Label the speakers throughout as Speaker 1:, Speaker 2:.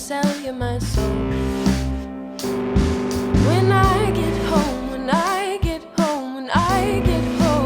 Speaker 1: sell you my soul. When I get home, when I get home, when I get home.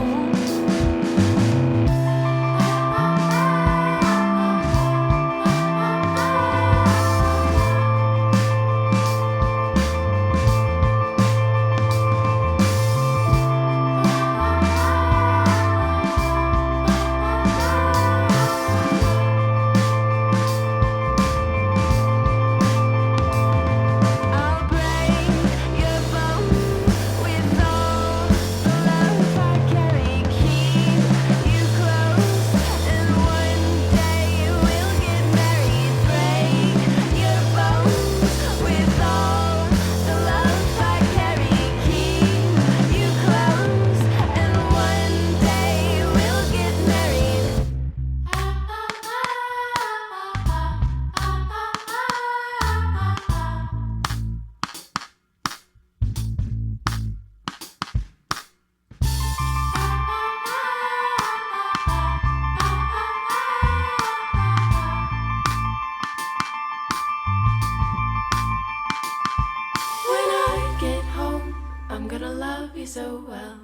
Speaker 1: I'm gonna love you so well.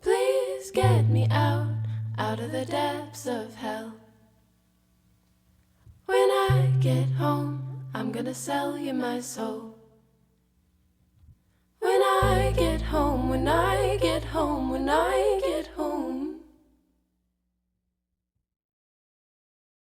Speaker 1: Please get me out of the depths of hell. When I get home, I'm gonna sell you my soul. When I get home, when I get home, when I